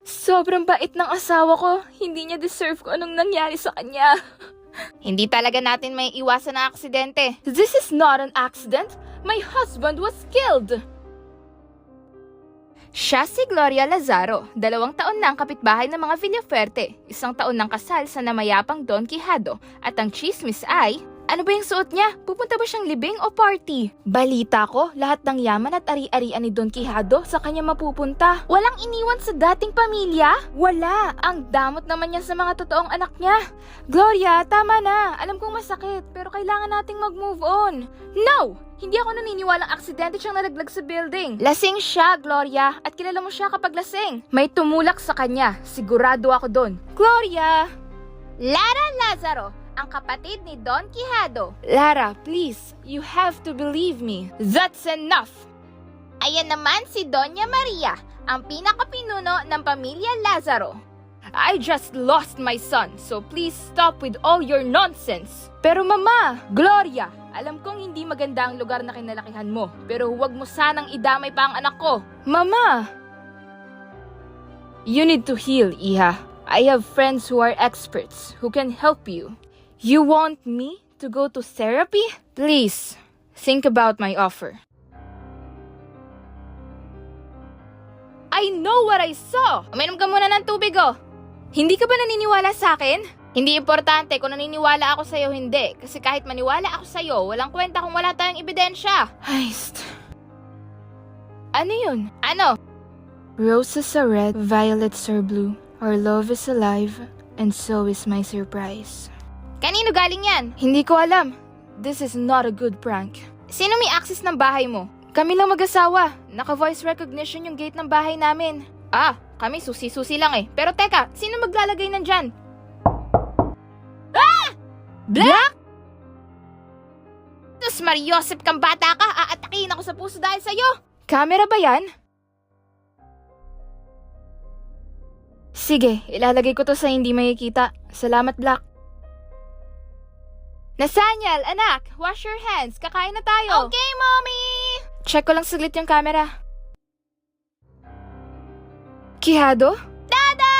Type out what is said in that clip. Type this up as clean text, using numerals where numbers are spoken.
Sobrang bait ng asawa ko. Hindi niya deserve ko anong nangyari sa kanya. Hindi talaga natin may iwasan na aksidente. This is not an accident. My husband was killed. Siya si Gloria Lazaro, 2 taon na ang kapitbahay ng mga Villafuerte, 1 taon ng kasal sa namayapang Don Quijado, at ang chismis ay, ano ba yung suot niya? Pupunta ba siyang libing o party? Balita ko, lahat ng yaman at ari-arian ni Don Quijado sa kanya mapupunta. Walang iniwan sa dating pamilya? Wala! Ang damot naman niya sa mga totoong anak niya. Gloria, tama na. Alam kong masakit, pero kailangan nating mag-move on. No! Hindi ako naniniwalang aksidente siyang nalaglag sa building. Lasing siya, Gloria, at kilala mo siya kapag lasing. May tumulak sa kanya. Sigurado ako doon. Gloria! Lara Lazaro, ang kapatid ni Don Quijado. Lara, please. You have to believe me. That's enough! Ayan naman si Doña Maria, ang pinakapinuno ng pamilya Lazaro. I just lost my son, so please stop with all your nonsense. Pero mama, Gloria, alam kong hindi maganda ang lugar na kinalakihan mo, pero huwag mo sanang idamay pa ang anak ko. Mama! You need to heal, Iha. I have friends who are experts who can help you. You want me to go to therapy? Please, think about my offer. I know what I saw! Uminom ka muna ng tubig, oh. Hindi ka ba naniniwala sa akin? Hindi importante kung naniniwala ako sa'yo hindi. Kasi kahit maniwala ako sa'yo, walang kwenta kung wala tayong ebidensya. Heist. Ano yun? Ano? Roses are red, violets are blue. Our love is alive, and so is my surprise. Kanino galing yan? Hindi ko alam. This is not a good prank. Sino may access ng bahay mo? Kami lang mag-asawa. Naka-voice recognition yung gate ng bahay namin. Ah, kami susi-susi lang eh. Pero teka, sino maglalagay nandyan? Black? Tus Mariosep kang bata ka, aatakihin ako sa puso dahil sa'yo. Camera ba yan? Sige, ilalagay ko to sa hindi makikita. Salamat, Black. Nathaniel, anak, wash your hands. Kakain na tayo. Okay, mommy! Check ko lang saglit yung camera. Quijado? Dada!